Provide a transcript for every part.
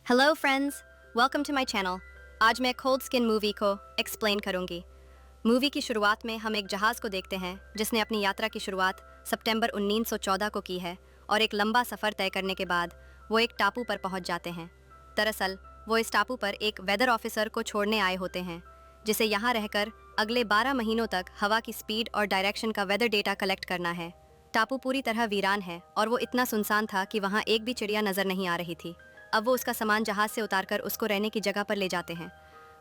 Hello friends, welcome to my channel. आज मैं cold skin movie को एक्सप्लेन करूंगी। मूवी की शुरुआत में हम एक जहाज़ को देखते हैं जिसने अपनी यात्रा की शुरुआत सितंबर 1914 को की है और एक लंबा सफ़र तय करने के बाद वो एक टापू पर पहुंच जाते हैं। दरअसल वो इस टापू पर एक वेदर ऑफिसर को छोड़ने आए होते हैं जिसे यहाँ रहकर अगले 12 महीनों तक हवा की स्पीड और डायरेक्शन का वेदर डेटा कलेक्ट करना है। टापू पूरी तरह वीरान है और वो इतना सुनसान था कि वहाँ एक भी चिड़िया नजर नहीं आ रही थी। अब वो उसका सामान जहाज से उतारकर उसको रहने की जगह पर ले जाते हैं।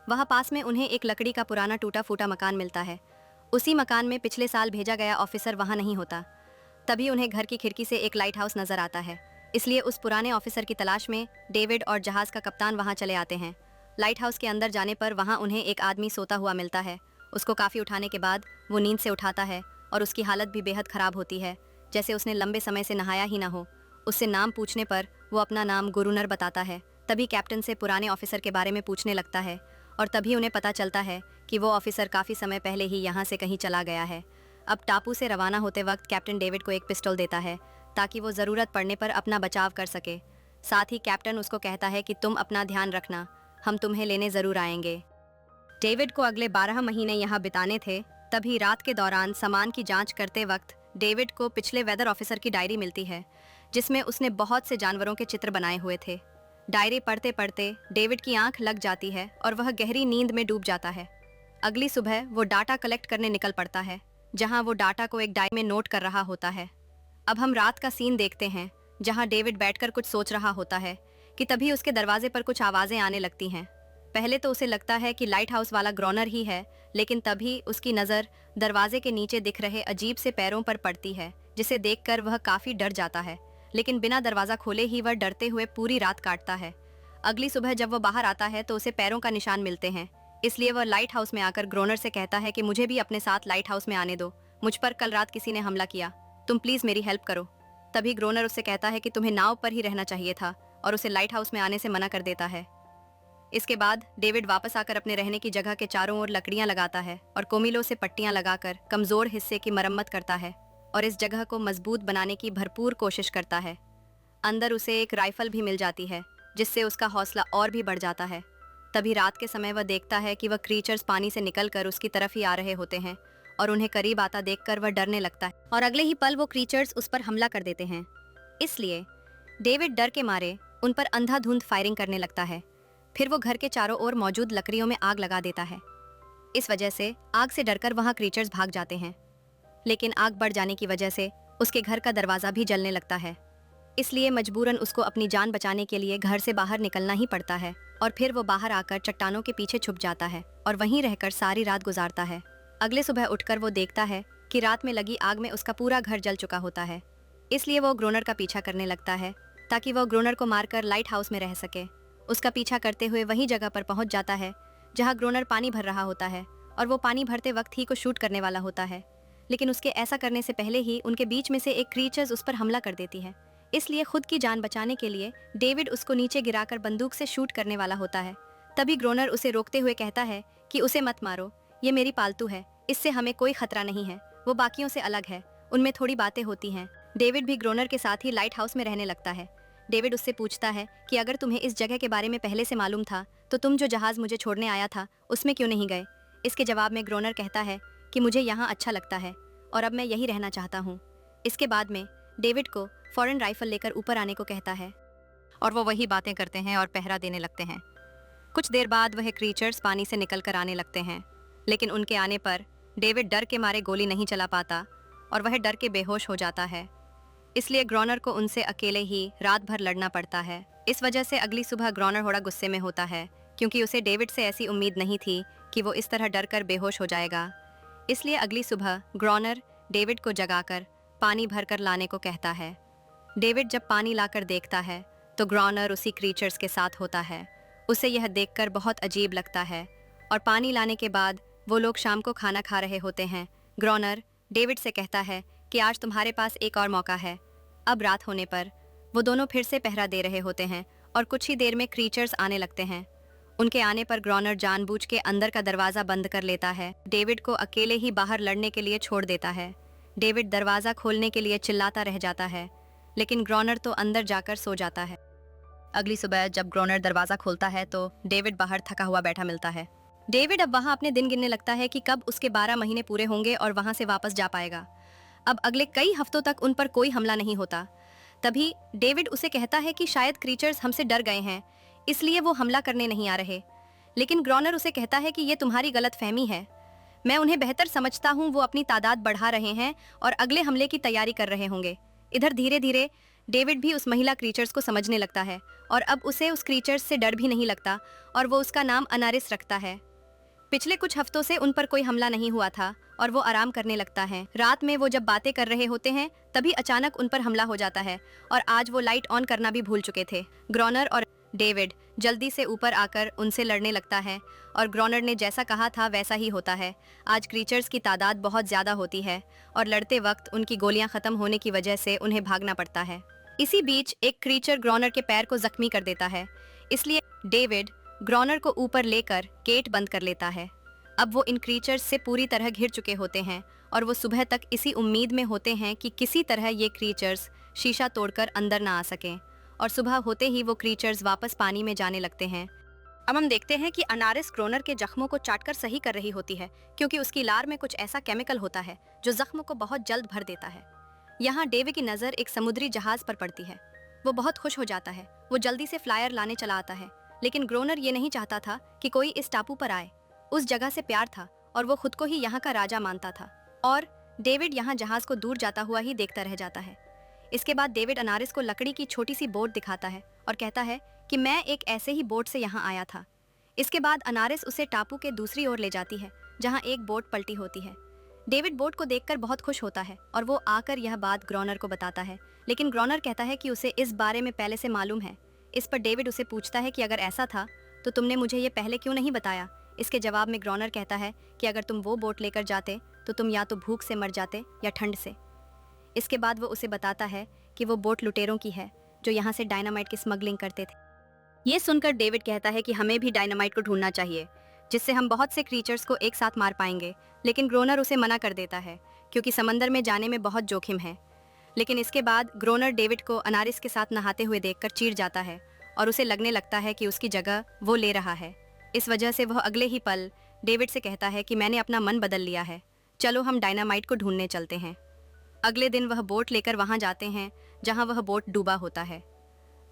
वहाँ पास में उन्हें एक लकड़ी का पुराना टूटा फूटा मकान मिलता है। उसी मकान में पिछले साल भेजा गया ऑफिसर वहाँ नहीं होता। तभी उन्हें घर की खिड़की से एक लाइट हाउस नजर आता है, इसलिए उस पुराने ऑफिसर की तलाश में डेविड और जहाज का कप्तान वहाँ चले आते हैं। लाइट हाउस के अंदर जाने पर वहाँ उन्हें एक आदमी सोता हुआ मिलता है। उसको काफ़ी उठाने के बाद वो नींद से उठाता है और उसकी हालत भी बेहद ख़राब होती है, जैसे उसने लंबे समय से नहाया ही ना हो। उससे नाम पूछने पर वो अपना नाम गुरुनर बताता है। तभी कैप्टन से पुराने ऑफिसर के बारे में पूछने लगता है और तभी उन्हें पता चलता है कि वो ऑफिसर काफ़ी समय पहले ही यहाँ से कहीं चला गया है। अब टापू से रवाना होते वक्त कैप्टन डेविड को एक पिस्टल देता है ताकि वो ज़रूरत पड़ने पर अपना बचाव कर सके। साथ ही कैप्टन उसको कहता है कि तुम अपना ध्यान रखना, हम तुम्हें लेने ज़रूर आएंगे। डेविड को अगले 12 महीने यहाँ बिताने थे। तभी रात के दौरान सामान की जांच करते वक्त डेविड को पिछले वेदर ऑफिसर की डायरी मिलती है जिसमें उसने बहुत से जानवरों के चित्र बनाए हुए थे। डायरी पढ़ते पढ़ते डेविड की आंख लग जाती है और वह गहरी नींद में डूब जाता है। अगली सुबह वो डाटा कलेक्ट करने निकल पड़ता है, जहां वो डाटा को एक डायरी में नोट कर रहा होता है। अब हम रात का सीन देखते हैं जहां डेविड बैठकर कुछ सोच रहा होता है कि तभी उसके दरवाजे पर कुछ आवाज़ें आने लगती हैं। पहले तो उसे लगता है कि लाइट हाउस वाला ग्रोनर ही है, लेकिन तभी उसकी नज़र दरवाजे के नीचे दिख रहे अजीब से पैरों पर पड़ती है, जिसे देखकर वह काफ़ी डर जाता है। लेकिन बिना दरवाज़ा खोले ही वह डरते हुए पूरी रात काटता है। अगली सुबह जब वह बाहर आता है तो उसे पैरों का निशान मिलते हैं, इसलिए वह लाइट हाउस में आकर ग्रोनर से कहता है कि मुझे भी अपने साथ लाइट हाउस में आने दो, मुझ पर कल रात किसी ने हमला किया, तुम प्लीज़ मेरी हेल्प करो। तभी ग्रोनर उससे कहता है कि तुम्हें नाव पर ही रहना चाहिए था और उसे लाइट हाउस में आने से मना कर देता है। इसके बाद डेविड वापस आकर अपने रहने की जगह के चारों ओर लकड़ियां लगाता है और कोमिलों से पट्टियां लगाकर कमजोर हिस्से की मरम्मत करता है और इस जगह को मजबूत बनाने की भरपूर कोशिश करता है। अंदर उसे एक राइफल भी मिल जाती है जिससे उसका हौसला और भी बढ़ जाता है। तभी रात के समय वह देखता है कि वह क्रीचर्स पानी से निकलकर उसकी तरफ ही आ रहे होते हैं और उन्हें करीब आता देखकर वह डरने लगता है और अगले ही पल वो क्रीचर्स उस पर हमला कर देते हैं। इसलिए डेविड डर के मारे उन पर अंधाधुंध फायरिंग करने लगता है। फिर वो घर के चारों ओर मौजूद लकड़ियों में आग लगा देता है। इस वजह से आग से डरकर वहां क्रीचर्स भाग जाते हैं, लेकिन आग बढ़ जाने की वजह से उसके घर का दरवाजा भी जलने लगता है। इसलिए मजबूरन उसको अपनी जान बचाने के लिए घर से बाहर निकलना ही पड़ता है और फिर वो बाहर आकर चट्टानों के पीछे छुप जाता है और वहीं रहकर सारी रात गुजारता है। अगले सुबह उठकर वो देखता है कि रात में लगी आग में उसका पूरा घर जल चुका होता है। इसलिए वो ग्रोनर का पीछा करने लगता है ताकि वो ग्रोनर को मारकर लाइट हाउस में रह सके। उसका पीछा करते हुए वही जगह पर पहुंच जाता है जहां ग्रोनर पानी भर रहा होता है और वो पानी भरते वक्त ही को शूट करने वाला होता है, लेकिन उसके ऐसा करने से पहले ही उनके बीच में से एक क्रीचर्स उस पर हमला कर देती है। इसलिए खुद की जान बचाने के लिए डेविड उसको नीचे गिराकर बंदूक से शूट करने वाला होता है। तभी ग्रोनर उसे रोकते हुए कहता है कि उसे मत मारो, ये मेरी पालतू है, इससे हमें कोई खतरा नहीं है, वो बाकियों से अलग है, उनमें थोड़ी बातें होती हैं। डेविड भी ग्रोनर के साथ ही लाइट हाउस में रहने लगता है। डेविड उससे पूछता है कि अगर तुम्हें इस जगह के बारे में पहले से मालूम था तो तुम जो जहाज़ मुझे छोड़ने आया था उसमें क्यों नहीं गए। इसके जवाब में ग्रोनर कहता है कि मुझे यहाँ अच्छा लगता है और अब मैं यही रहना चाहता हूँ। इसके बाद में डेविड को फौरन राइफल लेकर ऊपर आने को कहता है और वो वही बातें करते हैं और पहरा देने लगते हैं। कुछ देर बाद वह क्रीचर्स पानी से निकल कर आने लगते हैं, लेकिन उनके आने पर डेविड डर के मारे गोली नहीं चला पाता और वह डर के बेहोश हो जाता है। इसलिए ग्रोनर को उनसे अकेले ही रात भर लड़ना पड़ता है। इस वजह से अगली सुबह ग्रोनर थोड़ा गुस्से में होता है क्योंकि उसे डेविड से ऐसी उम्मीद नहीं थी कि वो इस तरह डर कर बेहोश हो जाएगा। इसलिए अगली सुबह ग्रोनर डेविड को जगाकर पानी भरकर लाने को कहता है। डेविड जब पानी लाकर देखता है तो ग्रोनर उसी क्रीचर्स के साथ होता है। उसे यह देखकर बहुत अजीब लगता है और पानी लाने के बाद वो लोग शाम को खाना खा रहे होते हैं। ग्रोनर डेविड से कहता है कि आज तुम्हारे पास एक और मौका है। अब रात होने पर वो दोनों फिर से पहरा दे रहे होते हैं और कुछ ही देर में क्रीचर्स आने लगते हैं। उनके आने पर ग्रोनर जानबूझ के अंदर का दरवाज़ा बंद कर लेता है। डेविड को अकेले ही बाहर लड़ने के लिए छोड़ देता है। डेविड दरवाज़ा खोलने के लिए चिल्लाता रह जाता है, लेकिन ग्रोनर तो अंदर जाकर सो जाता है। अगली सुबह जब ग्रोनर दरवाजा खोलता है तो डेविड बाहर थका हुआ बैठा मिलता है। डेविड अब वहां अपने दिन गिनने लगता है कि कब उसके 12 महीने पूरे होंगे और वहां से वापस जा पाएगा। अब अगले कई हफ्तों तक उन पर कोई हमला नहीं होता। तभी डेविड उसे कहता है कि शायद क्रीचर्स हमसे डर गए हैं, इसलिए वो हमला करने नहीं आ रहे। लेकिन ग्रोनर उसे कहता है कि ये तुम्हारी गलतफहमी है, मैं उन्हें बेहतर समझता हूँ, वो अपनी तादाद बढ़ा रहे हैं और अगले हमले की तैयारी कर रहे होंगे। इधर धीरे धीरे डेविड भी उस महिला क्रीचर्स को समझने लगता है और अब उसे उस क्रीचर्स से डर भी नहीं लगता और वो उसका नाम अनारिस रखता है। पिछले कुछ हफ्तों से उन पर कोई हमला नहीं हुआ था और वो आराम करने लगता है। रात में वो जब बातें कर रहे होते हैं तभी अचानक उन पर हमला हो जाता है और आज वो लाइट ऑन करना भी भूल चुके थे। ग्रोनर और डेविड जल्दी से ऊपर आकर उनसे लड़ने लगता है और ग्रोनर ने जैसा कहा था वैसा ही होता है। आज क्रीचर्स की तादाद बहुत ज़्यादा होती है और लड़ते वक्त उनकी गोलियां ख़त्म होने की वजह से उन्हें भागना पड़ता है। इसी बीच एक क्रीचर ग्रोनर के पैर को जख्मी कर देता है, इसलिए डेविड ग्रोनर को ऊपर लेकर गेट बंद कर लेता है। अब वो इन क्रीचर्स से पूरी तरह घिर चुके होते हैं और वो सुबह तक इसी उम्मीद में होते हैं कि किसी तरह ये क्रीचर्स शीशा तोड़कर अंदर ना आ सकें और सुबह होते ही वो क्रीचर्स वापस पानी में जाने लगते हैं। अब हम देखते हैं कि अनारिस ग्रोनर के जख्मों को चाटकर सही कर रही होती है, क्योंकि उसकी लार में कुछ ऐसा केमिकल होता है जो जख्म को बहुत जल्द भर देता है। यहाँ डेविड की नज़र एक समुद्री जहाज पर पड़ती है। वो बहुत खुश हो जाता है, वो जल्दी से फ्लायर लाने चला आता है, लेकिन ग्रोनर ये नहीं चाहता था कि कोई इस टापू पर आए। उस जगह से प्यार था और वो खुद को ही यहाँ का राजा मानता था और डेविड यहाँ जहाज को दूर जाता हुआ ही देखता रह जाता है। इसके बाद डेविड अनारिस को लकड़ी की छोटी सी बोट दिखाता है और कहता है कि मैं एक ऐसे ही बोट से यहाँ आया था। इसके बाद अनारिस उसे टापू के दूसरी ओर ले जाती है जहाँ एक बोट पलटी होती है। डेविड बोट को देखकर बहुत खुश होता है और वो आकर यह बात ग्रोनर को बताता है, लेकिन ग्रोनर कहता है कि उसे इस बारे में पहले से मालूम है। इस पर डेविड उसे पूछता है कि अगर ऐसा था तो तुमने मुझे ये पहले क्यों नहीं बताया। इसके जवाब में ग्रोनर कहता है कि अगर तुम वो बोट लेकर जाते तो तुम या तो भूख से मर जाते या ठंड से। इसके बाद वो उसे बताता है कि वो बोट लुटेरों की है जो यहाँ से डायनामाइट की स्मगलिंग करते थे। ये सुनकर डेविड कहता है कि हमें भी डायनामाइट को ढूंढना चाहिए, जिससे हम बहुत से क्रीचर्स को एक साथ मार पाएंगे। लेकिन ग्रोनर उसे मना कर देता है क्योंकि समंदर में जाने में बहुत जोखिम है। लेकिन इसके बाद ग्रोनर डेविड को अनारिस के साथ नहाते हुए देखकर चिढ़ जाता है और उसे लगने लगता है कि उसकी जगह वो ले रहा है। इस वजह से वह अगले ही पल डेविड से कहता है कि मैंने अपना मन बदल लिया है, चलो हम डायनामाइट को ढूंढने चलते हैं। अगले दिन वह बोट लेकर वहां जाते हैं जहां वह बोट डूबा होता है।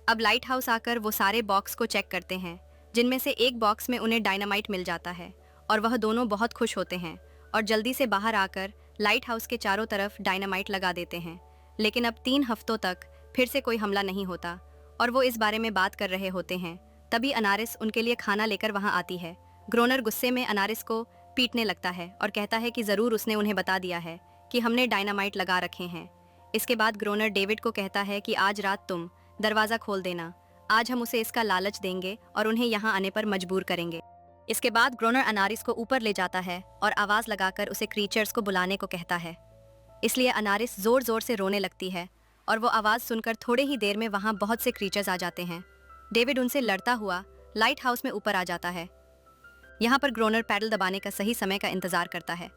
अब लाइट हाउस आकर वो सारे बॉक्स को चेक करते हैं, जिनमें से एक बॉक्स में उन्हें डायनामाइट मिल जाता है और वह दोनों बहुत खुश होते हैं और जल्दी से बाहर आकर लाइट हाउस के चारों तरफ डायनामाइट लगा देते हैं। लेकिन अब 3 हफ्तों तक फिर से कोई हमला नहीं होता और वो इस बारे में बात कर रहे होते हैं। तभी अनारिस उनके लिए खाना लेकर वहां आती है। ग्रोनर गुस्से में अनारिस को पीटने लगता है और कहता है कि ज़रूर उसने उन्हें बता दिया है कि हमने डायनामाइट लगा रखे हैं। इसके बाद ग्रोनर डेविड को कहता है कि आज रात तुम दरवाज़ा खोल देना, आज हम उसे इसका लालच देंगे और उन्हें यहाँ आने पर मजबूर करेंगे। इसके बाद ग्रोनर अनारिस को ऊपर ले जाता है और आवाज़ लगाकर उसे क्रीचर्स को बुलाने को कहता है। इसलिए अनारिस ज़ोर ज़ोर से रोने लगती है और वो आवाज़ सुनकर थोड़े ही देर में वहाँ बहुत से क्रीचर्स आ जाते हैं। डेविड उनसे लड़ता हुआ लाइट हाउस में ऊपर आ जाता है। यहाँ पर ग्रोनर पैडल दबाने का सही समय का इंतज़ार करता है,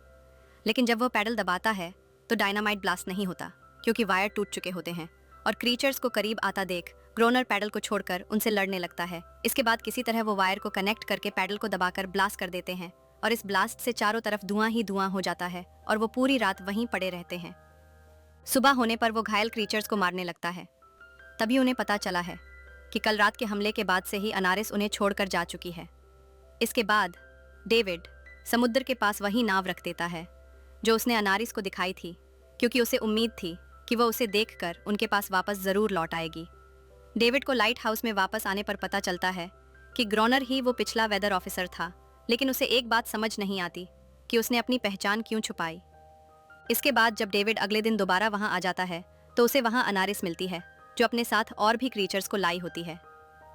लेकिन जब वह पैडल दबाता है तो डायनामाइट ब्लास्ट नहीं होता क्योंकि वायर टूट चुके होते हैं और क्रीचर्स को करीब आता देख ग्रोनर पैडल को छोड़कर उनसे लड़ने लगता है। इसके बाद किसी तरह वो वायर को कनेक्ट करके पैडल को दबाकर ब्लास्ट कर देते हैं और इस ब्लास्ट से चारों तरफ धुआं ही धुआं हो जाता है और वो पूरी रात वहीं पड़े रहते हैं। सुबह होने पर वो घायल क्रीचर्स को मारने लगता है। तभी उन्हें पता चला है कि कल रात के हमले के बाद से ही अनारिस उन्हें छोड़कर जा चुकी है। इसके बाद डेविड समुद्र के पास वही नाव रख देता है जो उसने अनारिस को दिखाई थी, क्योंकि उसे उम्मीद थी कि वह उसे देखकर उनके पास वापस ज़रूर लौट आएगी। डेविड को लाइट हाउस में वापस आने पर पता चलता है कि ग्रोनर ही वो पिछला वेदर ऑफिसर था, लेकिन उसे एक बात समझ नहीं आती कि उसने अपनी पहचान क्यों छुपाई। इसके बाद जब डेविड अगले दिन दोबारा वहां आ जाता है तो उसे वहां अनारिस मिलती है जो अपने साथ और भी क्रीचर्स को लाई होती है।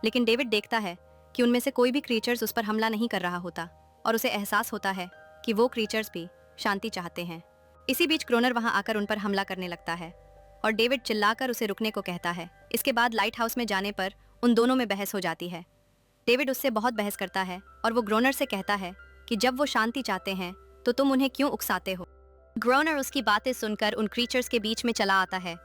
लेकिन डेविड देखता है कि उनमें से कोई भी क्रीचर्स उस पर हमला नहीं कर रहा होता और उसे एहसास होता है कि वो क्रीचर्स भी शांति चाहते हैं। इसी बीच ग्रोनर वहां आकर उन पर हमला करने लगता है और डेविड चिल्लाकर उसे रुकने को कहता है। इसके बाद लाइट हाउस में जाने पर उन दोनों में बहस हो जाती है। डेविड उससे बहुत बहस करता है और वो ग्रोनर से कहता है कि जब वो शांति चाहते हैं तो तुम उन्हें क्यों उकसाते हो। ग्रोनर उसकी बातें सुनकर उन क्रीचर्स के बीच में चला आता है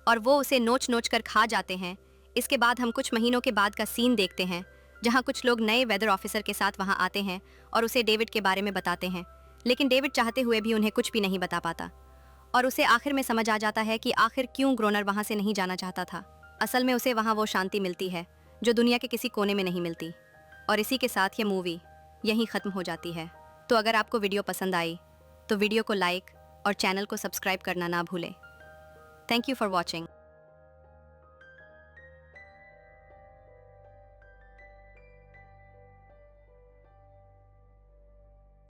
और वो उसे नोच नोच कर खा जाते हैं। इसके बाद हम कुछ महीनों के बाद का सीन देखते हैं जहां कुछ लोग नए वेदर ऑफिसर के साथ वहां आते हैं और उसे डेविड के बारे में बताते हैं, लेकिन डेविड चाहते हुए भी उन्हें कुछ भी नहीं बता पाता और उसे आखिर में समझ आ जाता है कि आखिर क्यों ग्रोनर वहां से नहीं जाना चाहता था। असल में उसे वहां वो शांति मिलती है जो दुनिया के किसी कोने में नहीं मिलती। और इसी के साथ ये मूवी यहीं ख़त्म हो जाती है। तो अगर आपको वीडियो पसंद आई तो वीडियो को लाइक और चैनल को सब्सक्राइब करना ना भूलें। Thank you for watching.